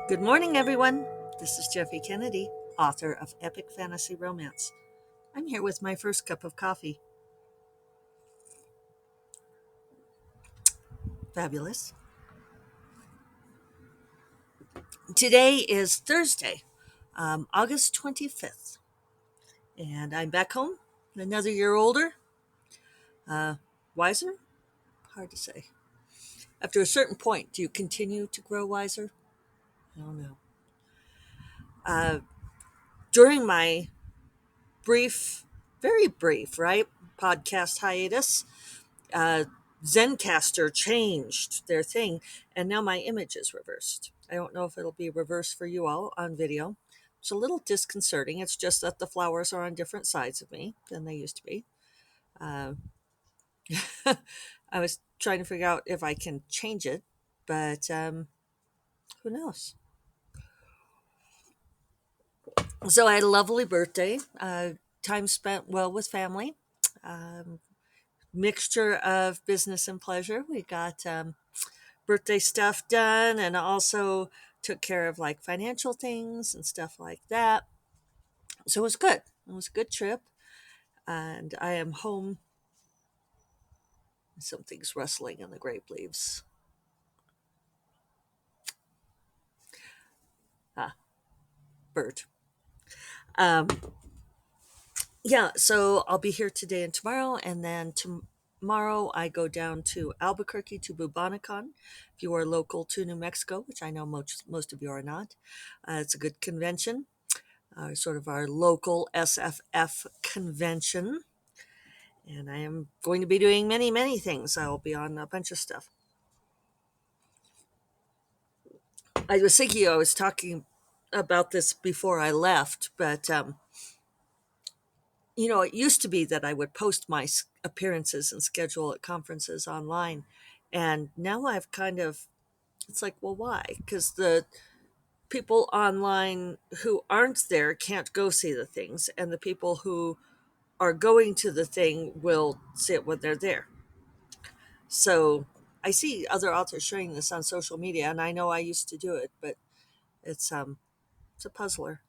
Good morning, everyone. This is Jeffy Kennedy, author of Epic Fantasy Romance. I'm here with my first cup of coffee. Fabulous. Today is Thursday, August 25th, and I'm back home, another year older, uh, wiser. Hard to say. After a certain point, do you continue to grow wiser? I don't know. Uh, During my brief, very brief, right, podcast hiatus, uh, Zencaster changed their thing, and now my image is reversed. I don't know if it'll be reversed for you all on video. It's a little disconcerting. It's just that the flowers are on different sides of me than they used to be. Uh, I was trying to figure out if I can change it, but who knows? So I had a lovely birthday. Time spent well with family. Um, Mixture of business and pleasure. We got birthday stuff done and also took care of like financial things and stuff like that. So it was good. It was a good trip. And I am home. Something's rustling in the grape leaves. Ah, bird. Um, yeah, so I'll be here today and tomorrow. And then tomorrow I go down to Albuquerque to Bubonican. If you are local to New Mexico, which I know most of you are not, it's a good convention. Sort of our local SFF convention. And I am going to be doing many, many things. I will be on a bunch of stuff. I was thinking I was talking about this before I left, but it used to be that I would post my appearances and schedule at conferences online. And now I've kind of, it's like, well, why? Because the people online who aren't there can't go see the things, and the people who are going to the thing will see it when they're there. So I see other authors sharing this on social media, and I know I used to do it, but it's a puzzler.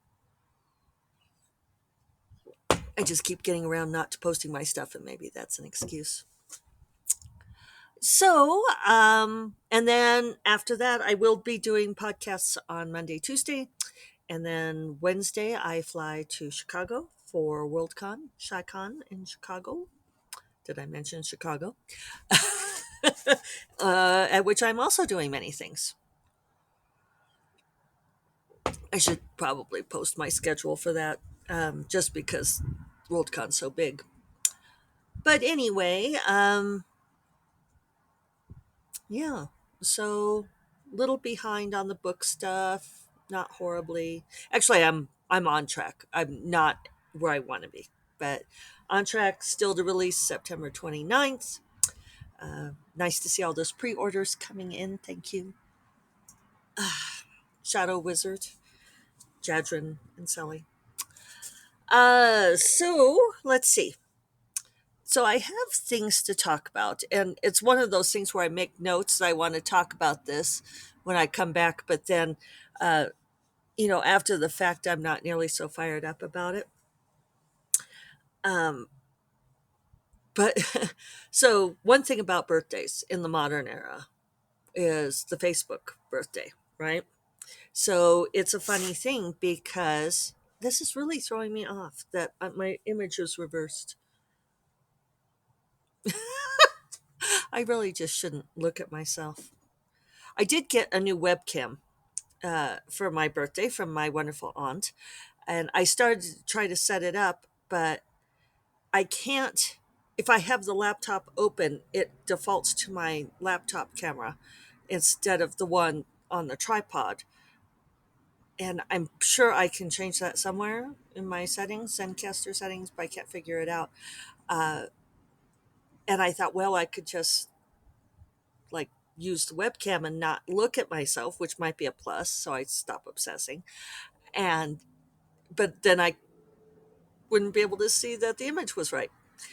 I just keep getting around not to posting my stuff, and maybe that's an excuse. So, and then after that, I will be doing podcasts on Monday, Tuesday, and then Wednesday I fly to Chicago for Worldcon, ChiCon in Chicago. Did I mention Chicago? At which I'm also doing many things. I should probably post my schedule for that, just because Worldcon's so big. But anyway, yeah. So little behind on the book stuff, not horribly. Actually, I'm on track. I'm not where I want to be, but on track still to release September 29th. Nice to see all those pre-orders coming in. Thank you. Shadow Wizard, Jadrin, and Sally. So let's see. So I have things to talk about, and it's one of those things where I make notes that I want to talk about this when I come back, but then, uh, after the fact, I'm not nearly so fired up about it. Um, but so one thing about birthdays in the modern era is the Facebook birthday, right? So it's a funny thing because this is really throwing me off that my image is reversed. I really just shouldn't look at myself. I did get a new webcam for my birthday from my wonderful aunt, and I started to try to set it up, but I can't. If I have the laptop open, it defaults to my laptop camera instead of the one on the tripod. And I'm sure I can change that somewhere in my settings, Zencaster settings, but I can't figure it out. Uh, and I thought, well, I could just like use the webcam and not look at myself, which might be a plus. So I stop obsessing. And but then I wouldn't be able to see that the image was right.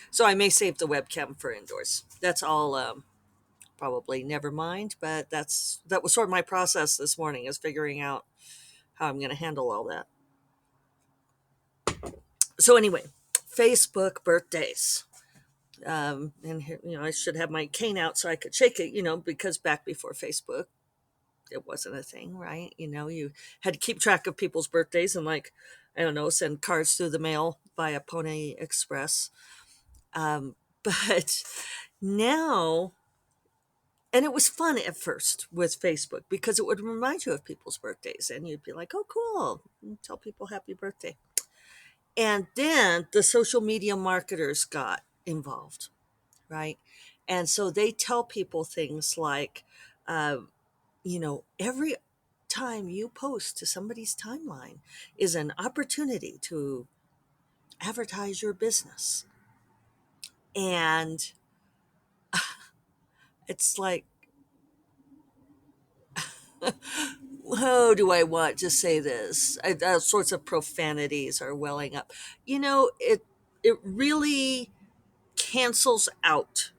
So I may save the webcam for indoors. That's all probably never mind, but that was sort of my process this morning, is figuring out how I'm going to handle all that. So anyway, Facebook birthdays. And here, I should have my cane out so I could shake it, because back before Facebook, it wasn't a thing, right? You had to keep track of people's birthdays and, like, I don't know, send cards through the mail via Pony Express. But now, and it was fun at first with Facebook because it would remind you of people's birthdays and you'd be like, oh, cool. Tell people happy birthday. And then the social media marketers got involved, right? And so they tell people things like, uh, every time you post to somebody's timeline is an opportunity to advertise your business. And it's like, how do I want to say this? All sorts of profanities are welling up. It really cancels out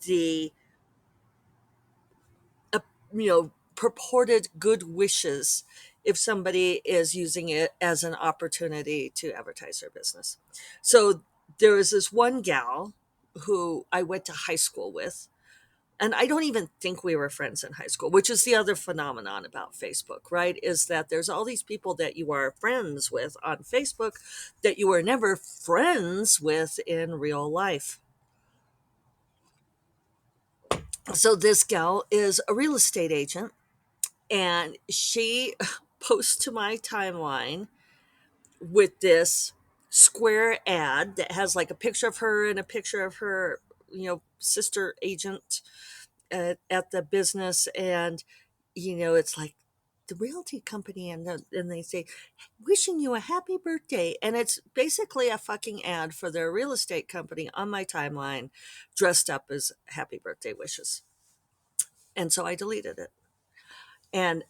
the uh, purported good wishes if somebody is using it as an opportunity to advertise their business. So there was this one gal who I went to high school with, and I don't even think we were friends in high school, which is the other phenomenon about Facebook, right? Is that there's all these people that you are friends with on Facebook that you were never friends with in real life. So this gal is a real estate agent, and she posts to my timeline with this square ad that has like a picture of her and a picture of her, sister agent at the business. And it's like the realty company, and they say, wishing you a happy birthday, and it's basically a fucking ad for their real estate company on my timeline, dressed up as happy birthday wishes. And so I deleted it. And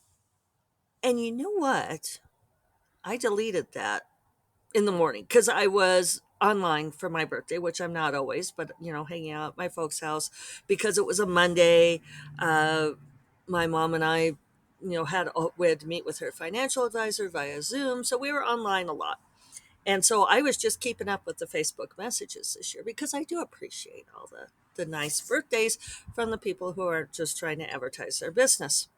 you know what? I deleted that in the morning because I was online for my birthday, which I'm not always, but hanging out at my folks' house because it was a Monday. Uh, my mom and I, we had to meet with her financial advisor via Zoom, so we were online a lot. And so I was just keeping up with the Facebook messages this year because I do appreciate all the nice birthdays from the people who are just trying to advertise their business.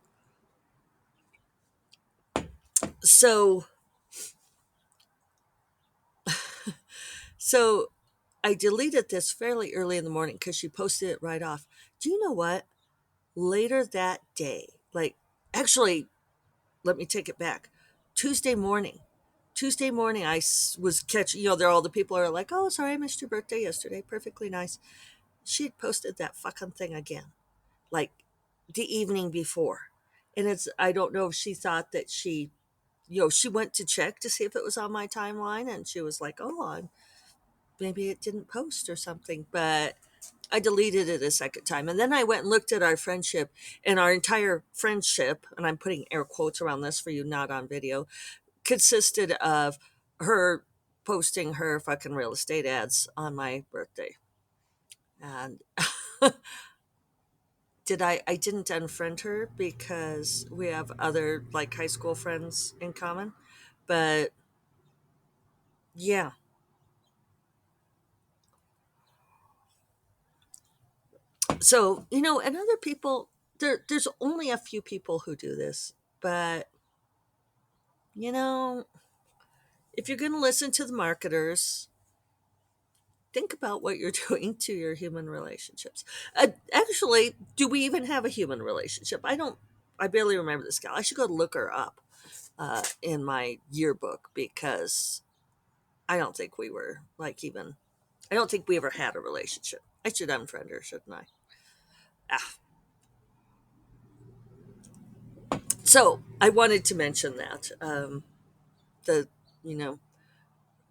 So So I deleted this fairly early in the morning because she posted it right off. Do you know what? Later that day, like, actually, let me take it back. Tuesday morning, Tuesday morning, was catching, there all the people are like, oh, sorry, I missed your birthday yesterday. Perfectly nice. She had posted that fucking thing again, like the evening before. And I don't know if she thought that she went to check to see if it was on my timeline and she was like, oh, maybe it didn't post or something, but I deleted it a second time. And then I went and looked at our friendship, and our entire friendship, and I'm putting air quotes around this for you, not on video, consisted of her posting her fucking real estate ads on my birthday. And I didn't unfriend her because we have other like high school friends in common. But yeah. So, and other people, there's only a few people who do this, but you know, if you're going to listen to the marketers, think about what you're doing to your human relationships. Actually, do we even have a human relationship? I barely remember this gal. I should go look her up in my yearbook because I don't think we were like even, I don't think we ever had a relationship. I should unfriend her, shouldn't I? Ah. So I wanted to mention that the, you know,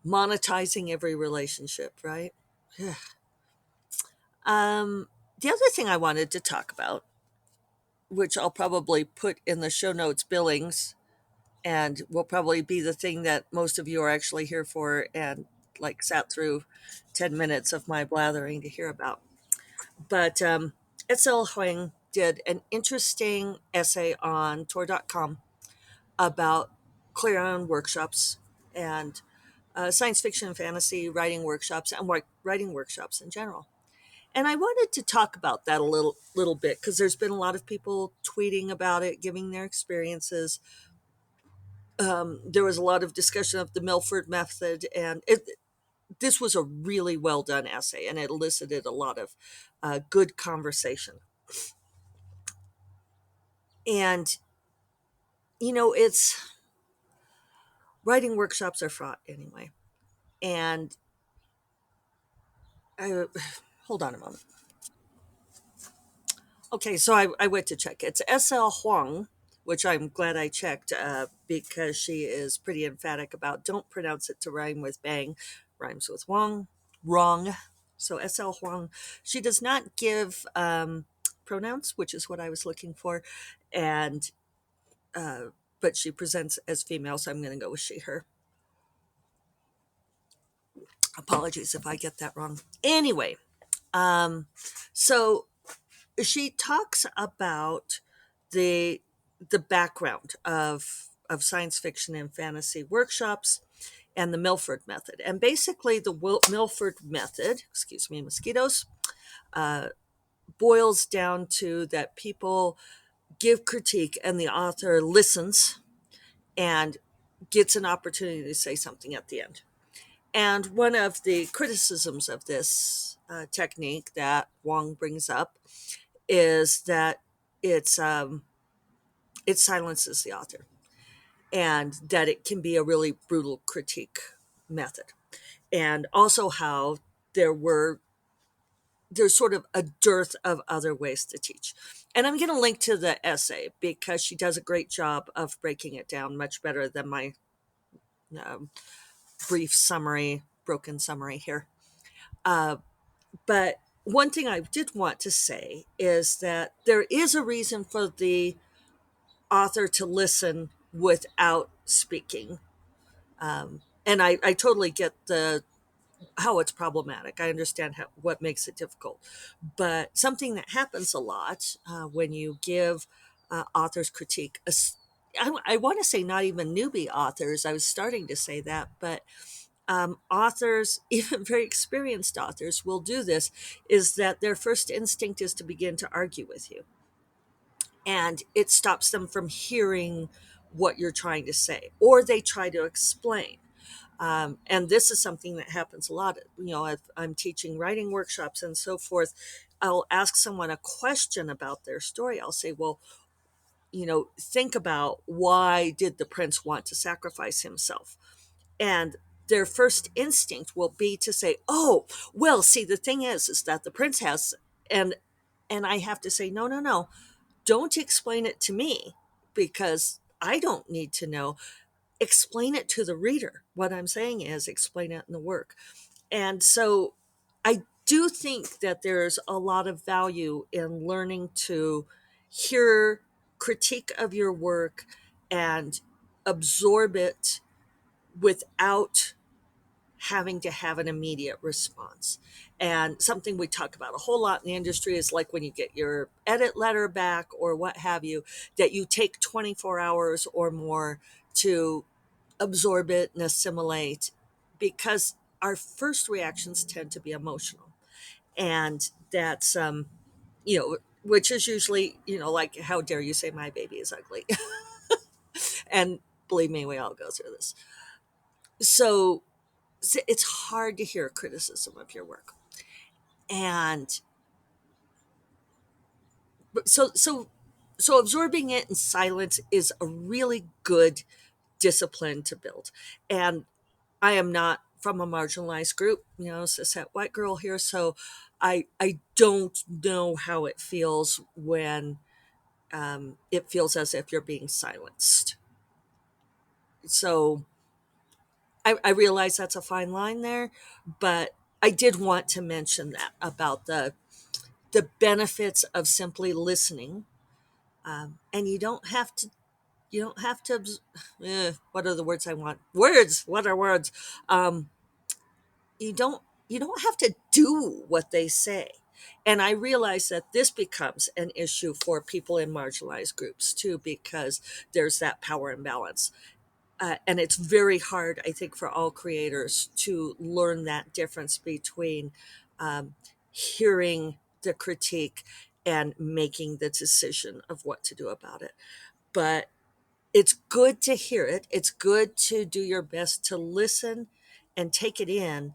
monetizing every relationship, right? The other thing I wanted to talk about, which I'll probably put in the show notes billings, and will probably be the thing that most of you are actually here for and like sat through 10 minutes of my blathering to hear about. But it's El Huang did an interesting essay on Tor.com about Clarion workshops and science fiction and fantasy writing workshops and writing workshops in general. And I wanted to talk about that a little bit because there's been a lot of people tweeting about it, giving their experiences. There was a lot of discussion of the Milford method, and this was a really well done essay, and it elicited a lot of good conversation. And it's writing workshops are fraught anyway. And I hold on a moment. Okay, so I went to check. It's S.L. Huang, which I'm glad I checked because she is pretty emphatic about don't pronounce it to rhyme with bang, rhymes with Wong, wrong. So S.L. Huang, she does not give pronouns, which is what I was looking for, and uh, but she presents as female, so I'm going to go with she, her. Apologies if I get that wrong. Anyway, um, so she talks about the the background of science fiction and fantasy workshops and the Milford method. And basically, the Milford method, excuse me, mosquitoes, uh, boils down to that people give critique and the author listens and gets an opportunity to say something at the end. And one of the criticisms of this technique that Wong brings up is that it's it silences the author, and that it can be a really brutal critique method. And also how there were there's sort of a dearth of other ways to teach. And I'm going to link to the essay because she does a great job of breaking it down, much better than my um, brief summary, broken summary here. Uh, but one thing I did want to say is that there is a reason for the author to listen without speaking. And I totally get the how it's problematic. I understand what makes it difficult, but something that happens a lot when you give authors critique. I want to say not even newbie authors. I was starting to say that, but authors, even very experienced authors, will do this. Is that their first instinct is to begin to argue with you, and it stops them from hearing what you're trying to say, or they try to explain. And this is something that happens a lot. If I'm teaching writing workshops and so forth, I'll ask someone a question about their story. I'll say, well, think about why did the prince want to sacrifice himself? And their first instinct will be to say, oh, well, see, the thing is that the prince has, and I have to say, no, no, no, don't explain it to me because I don't need to know. Explain it to the reader. What I'm saying is explain it in the work. And so I do think that there's a lot of value in learning to hear critique of your work and absorb it without having to have an immediate response. And something we talk about a whole lot in the industry is like when you get your edit letter back or what have you, that you take 24 hours or more to absorb it and assimilate, because our first reactions tend to be emotional. And that's which is usually, like, how dare you say my baby is ugly? And believe me, we all go through this. So it's hard to hear criticism of your work. And so absorbing it in silence is a really good discipline to build. And I am not from a marginalized group, cishet white girl here, so I don't know how it feels when it feels as if you're being silenced. So I realize that's a fine line there, but I did want to mention that about the benefits of simply listening, and you don't have to what are the words I want? Words. What are words? Um, you don't you don't have to do what they say. And I realize that this becomes an issue for people in marginalized groups too, because there's that power imbalance. And it's very hard, I think, for all creators to learn that difference between um, hearing the critique and making the decision of what to do about it. But it's good to hear it. It's good to do your best to listen and take it in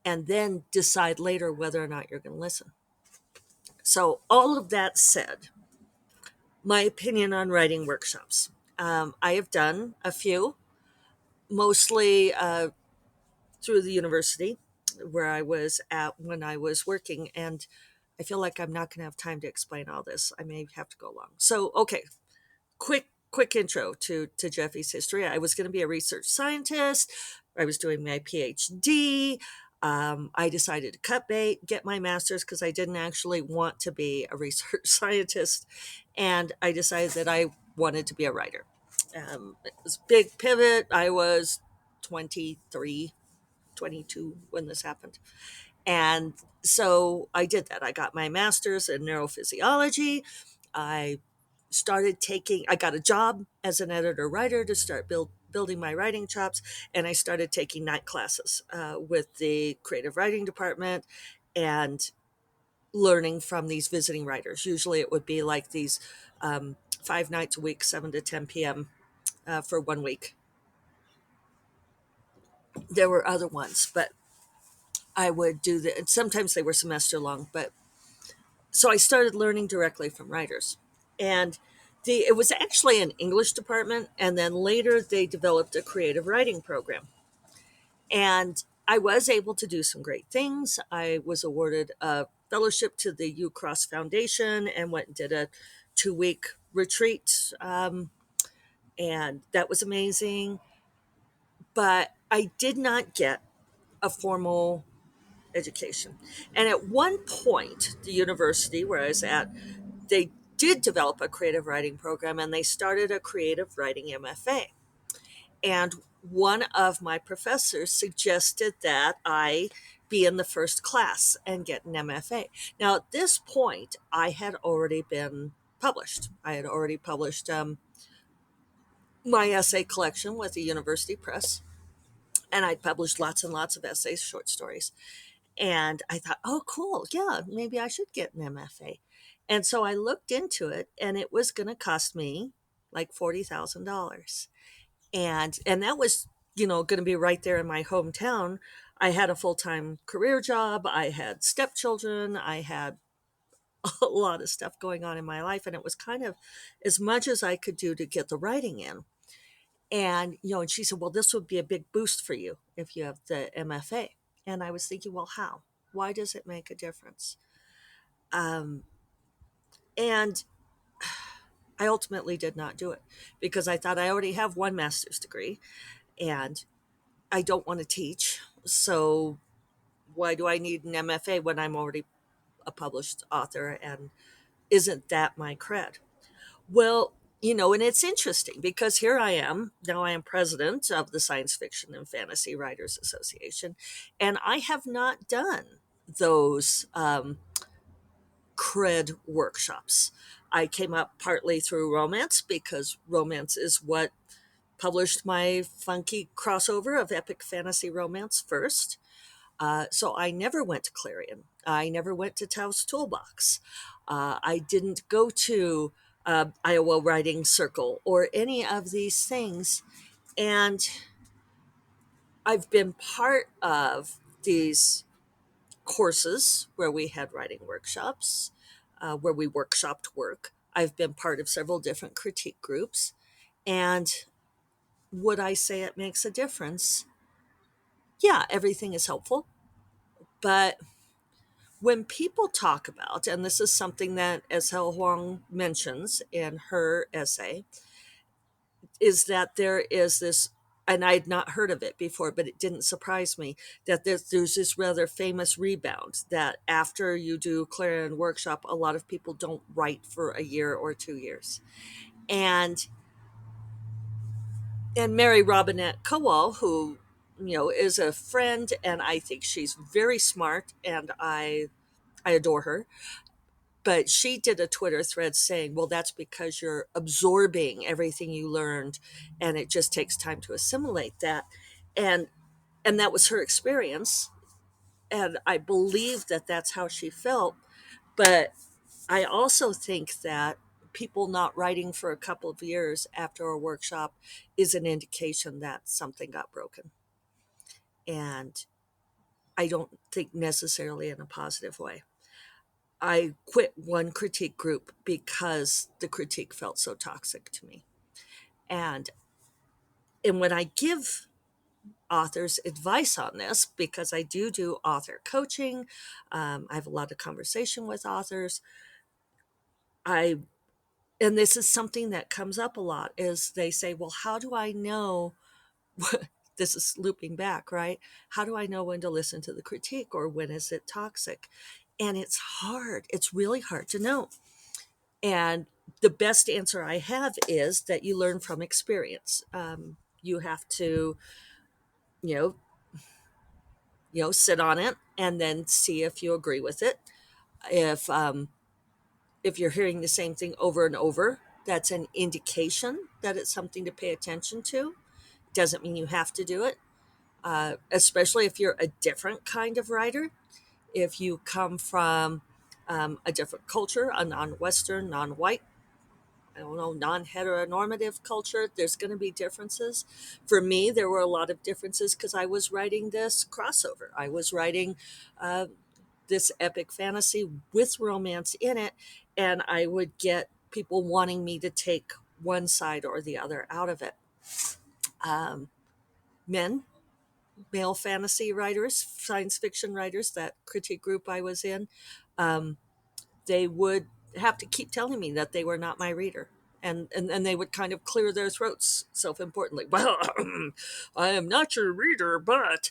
and then decide later whether or not you're going to listen. So, all of that said, my opinion on writing workshops. I have done a few, mostly through the university where I was at when I was working. And I feel like I'm not going to have time to explain all this. I may have to go long. So, okay, quick intro to Jeffy's history. I was going to be a research scientist. I was doing my PhD. I decided to cut bait, get my master's because I didn't actually want to be a research scientist, and I decided that I wanted to be a writer. It was a big pivot. I was 23, 22 when this happened. And so I did that. I got my master's in neurophysiology. I I got a job as an editor writer to start building my writing chops. And I started taking night classes with the creative writing department and learning from these visiting writers. Usually it would be like these 5 nights a week, 7 to 10 p.m. For 1 week. There were other ones, but I would do the, sometimes they were semester long, but so I started learning directly from writers. And it was actually an English department, and then later they developed a creative writing program. And I was able to do some great things. I was awarded a fellowship to the U Cross Foundation and went and did a 2 week retreat. And that was amazing. But I did not get a formal education. And at one point, the university where I was at, they did develop a creative writing program and they started a creative writing MFA. And one of my professors suggested that I be in the first class and get an MFA. Now, at this point, I had already been published. I had already published my essay collection with the university press, and I'd published lots and lots of essays, short stories. And I thought, oh, cool. Yeah, maybe I should get an MFA. And so I looked into it, and it was going to cost me like $40,000. And that was, going to be right there in my hometown. I had a full-time career job. I had stepchildren. I had a lot of stuff going on in my life. And it was kind of as much as I could do to get the writing in. And, and she said, well, this would be a big boost for you if you have the MFA. And I was thinking, well, how? Why does it make a difference? Um, and I ultimately did not do it because I thought I already have one master's degree and I don't want to teach. So why do I need an MFA when I'm already a published author and isn't that my cred? Well, and it's interesting because here I am. Now I am president of the Science Fiction and Fantasy Writers Association, and I have not done those cred workshops. I came up partly through romance because romance is what published my funky crossover of epic fantasy romance first. So I never went to Clarion. I never went to Taos Toolbox. I didn't go to Iowa Writing Circle or any of these things. And I've been part of these courses where we had writing workshops, where we workshopped work. I've been part of several different critique groups. And would I say it makes a difference? Yeah, everything is helpful. But when people talk about, and this is something that Hel Huang mentions in her essay, is that there is this, and I had not heard of it before, but it didn't surprise me, that there's this rather famous rebound that after you do Clarion Workshop, a lot of people don't write for a year or 2 years. And Mary Robinette Kowal, who is a friend, and I think she's very smart, and I I adore her, but she did a Twitter thread saying, well, that's because you're absorbing everything you learned and it just takes time to assimilate that. And and that was her experience, and I believe that that's how she felt. But I also think that people not writing for a couple of years after a workshop is an indication that something got broken. And I don't think necessarily in a positive way. I quit one critique group because the critique felt so toxic to me. And and when I give authors advice on this, because I do author coaching, I have a lot of conversation with authors. I and this is something that comes up a lot is they say, well, how do I know this is looping back, right? How do I know when to listen to the critique or when is it toxic? And it's hard. It's really hard to know. And the best answer I have is that you learn from experience. You have to, you know, sit on it and then see if you agree with it. If if you're hearing the same thing over and over, that's an indication that it's something to pay attention to. Doesn't mean you have to do it, especially if you're a different kind of writer. If you come from a different culture, a non-Western, non-white, I don't know, non-heteronormative culture, there's going to be differences. For me, there were a lot of differences because I was writing this crossover. I was writing uh, this epic fantasy with romance in it, and I would get people wanting me to take one side or the other out of it. Um, men, male fantasy writers, science fiction writers, that critique group I was in, um, they would have to keep telling me that they were not my reader. And they would kind of clear their throats self-importantly. Well, I am not your reader, but,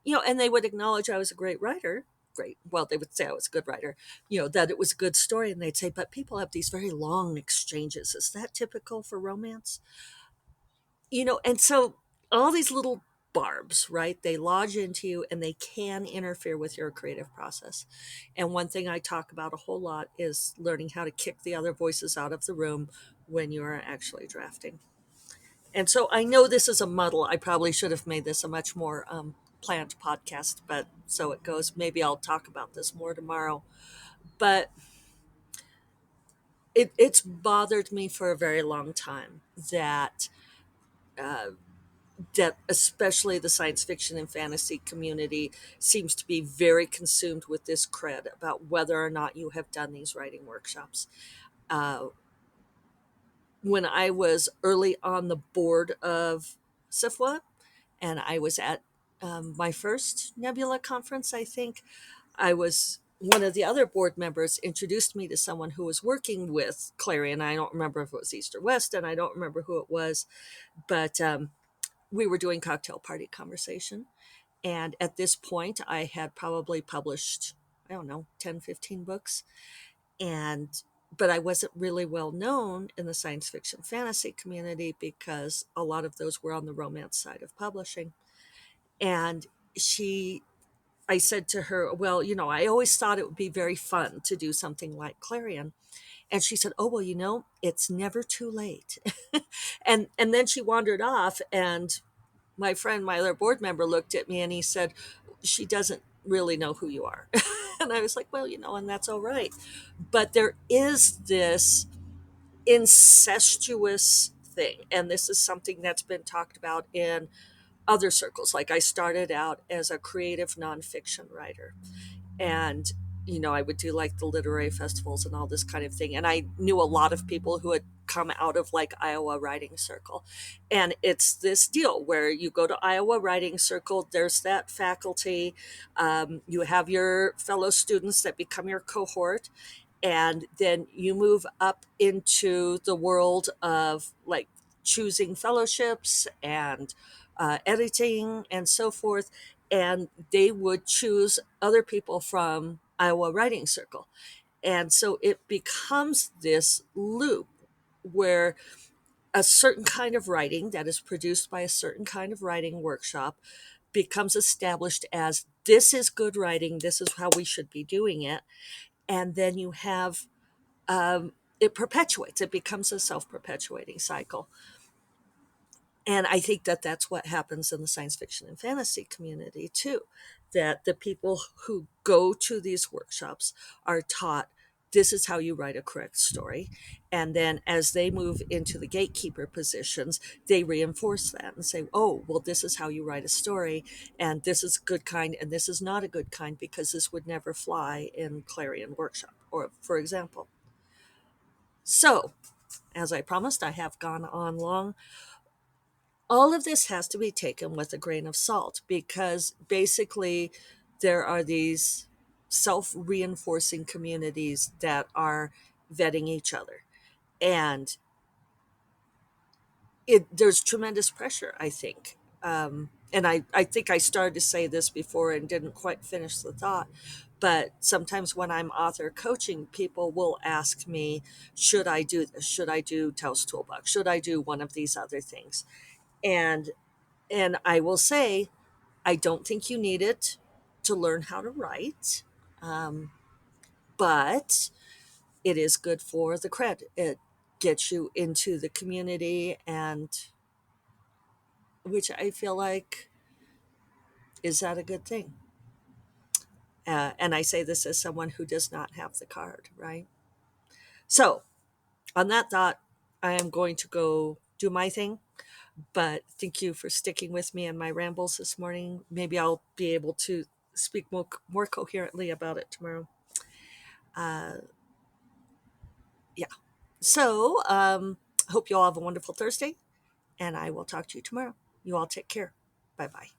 and they would acknowledge I was a great writer. Great. Well, they would say I was a good writer, that it was a good story. And they'd say, but people have these very long exchanges. Is that typical for romance? And so all these little barbs, right? They lodge into you and they can interfere with your creative process. And one thing I talk about a whole lot is learning how to kick the other voices out of the room when you're actually drafting. And so I know this is a muddle. I probably should have made this a much more planned podcast, but so it goes. Maybe I'll talk about this more tomorrow. But it's bothered me for a very long time that uh, that especially the science fiction and fantasy community seems to be very consumed with this cred about whether or not you have done these writing workshops. Uh, when I was early on the board of SIFWA and I was at my first Nebula conference, I think, I was one of the other board members introduced me to someone who was working with Clarion. I don't remember if it was East or West, and I don't remember who it was, but we were doing cocktail party conversation. And at this point, I had probably published, I don't know, 10, 15 books. And, but I wasn't really well known in the science fiction fantasy community because a lot of those were on the romance side of publishing. And I said to her, well, I always thought it would be very fun to do something like Clarion. And she said, oh, well, it's never too late. And then she wandered off, and my other board member, looked at me and he said, she doesn't really know who you are. And I was like, well, and that's all right. But there is this incestuous thing. And this is something that's been talked about in other circles. Like I started out as a creative nonfiction writer. And I would do like the literary festivals and all this kind of thing, and I knew a lot of people who had come out of like Iowa Writing Circle. And it's this deal where you go to Iowa Writing Circle, there's that faculty, you have your fellow students that become your cohort, and then you move up into the world of like choosing fellowships and editing and so forth. And they would choose other people from Iowa Writing Circle. And so it becomes this loop where a certain kind of writing that is produced by a certain kind of writing workshop becomes established as this is good writing, this is how we should be doing it. And then you have it perpetuates, it becomes a self perpetuating cycle. And I think that that's what happens in the science fiction and fantasy community too, that the people who go to these workshops are taught this is how you write a correct story. And then as they move into the gatekeeper positions, they reinforce that and say, oh, well, this is how you write a story. And this is a good kind. And this is not a good kind because this would never fly in Clarion Workshop, or for example. So, as I promised, I have gone on long. All of this has to be taken with a grain of salt because basically there are these self reinforcing communities that are vetting each other. And there's tremendous pressure, I think. And I think I started to say this before and didn't quite finish the thought. But sometimes when I'm author coaching, people will ask me, should I do this? Should I do Taos Toolbox? Should I do one of these other things? And I will say, I don't think you need it to learn how to write, um, but it is good for the cred. It gets you into the community, and which I feel like is that a good thing? And I say this as someone who does not have the card, right? So, on that thought, I am going to go do my thing. But thank you for sticking with me in my rambles this morning. Maybe I'll be able to speak more coherently about it tomorrow. Uh, yeah. So, hope you all have a wonderful Thursday, and I will talk to you tomorrow. You all take care. Bye bye.